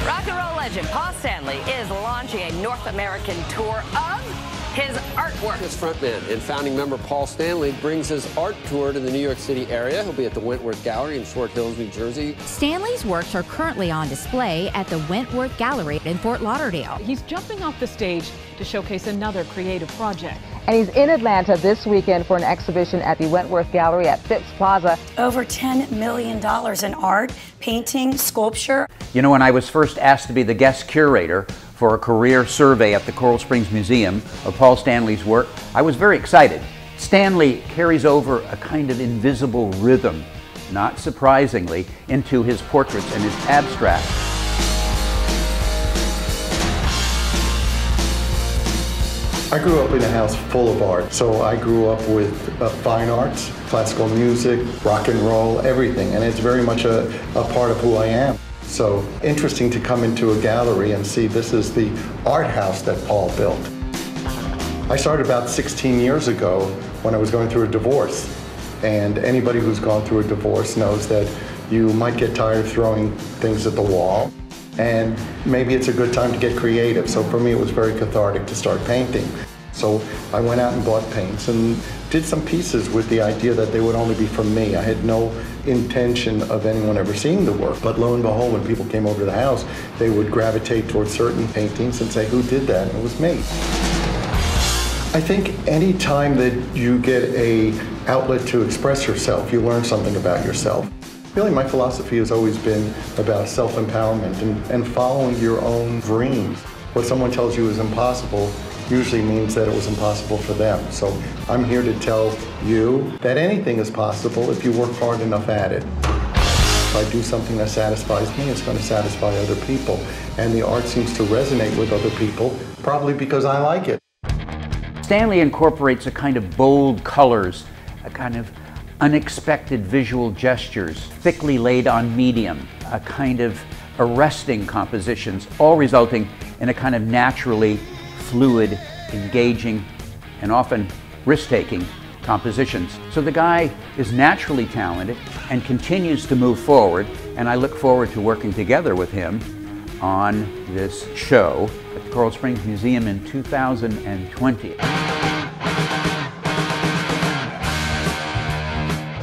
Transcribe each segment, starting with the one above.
Rock and roll legend Paul Stanley is launching a North American tour of his artwork. His frontman and founding member Paul Stanley brings his art tour to the New York City area. He'll be at the Wentworth Gallery in Short Hills, New Jersey. Stanley's works are currently on display at the Wentworth Gallery in Fort Lauderdale. He's jumping off the stage to showcase another creative project. And he's in Atlanta this weekend for an exhibition at the Wentworth Gallery at Phipps Plaza. Over $10 million in art, painting, sculpture. You know, when I was first asked to be the guest curator for a career survey at the Coral Springs Museum of Paul Stanley's work, I was very excited. Stanley carries over a kind of invisible rhythm, not surprisingly, into his portraits and his abstracts. I grew up in a house full of art, so I grew up with fine arts, classical music, rock and roll, everything, and it's very much a part of who I am. So interesting to come into a gallery and see this is the art house that Paul built. I started about 16 years ago when I was going through a divorce, and anybody who's gone through a divorce knows that you might get tired of throwing things at the wall. And maybe it's a good time to get creative. So for me, it was very cathartic to start painting. So I went out and bought paints and did some pieces with the idea that they would only be from me. I had no intention of anyone ever seeing the work. But lo and behold, when people came over to the house, they would gravitate towards certain paintings and say, who did that? And it was me. I think any time that you get an outlet to express yourself, you learn something about yourself. Really, my philosophy has always been about self-empowerment and following your own dreams. What someone tells you is impossible usually means that it was impossible for them. So I'm here to tell you that anything is possible if you work hard enough at it. If I do something that satisfies me, it's going to satisfy other people. And the art seems to resonate with other people, probably because I like it. Stanley incorporates a kind of bold colors, a kind of unexpected visual gestures, thickly laid on medium, a kind of arresting compositions, all resulting in a kind of naturally fluid, engaging, and often risk-taking compositions. So the guy is naturally talented and continues to move forward, and I look forward to working together with him on this show at the Coral Springs Museum in 2020.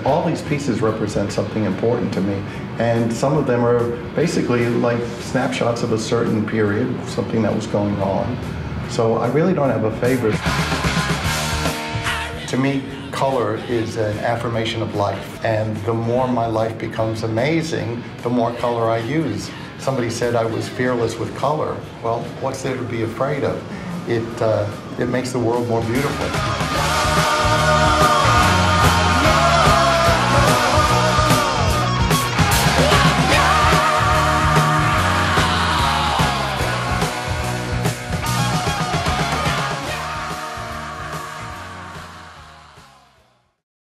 All these pieces represent something important to me, and some of them are basically like snapshots of a certain period, something that was going on. So I really don't have a favorite. To me, color is an affirmation of life, and the more my life becomes amazing, the more color I use. Somebody said I was fearless with color. Well, what's there to be afraid of? It makes the world more beautiful.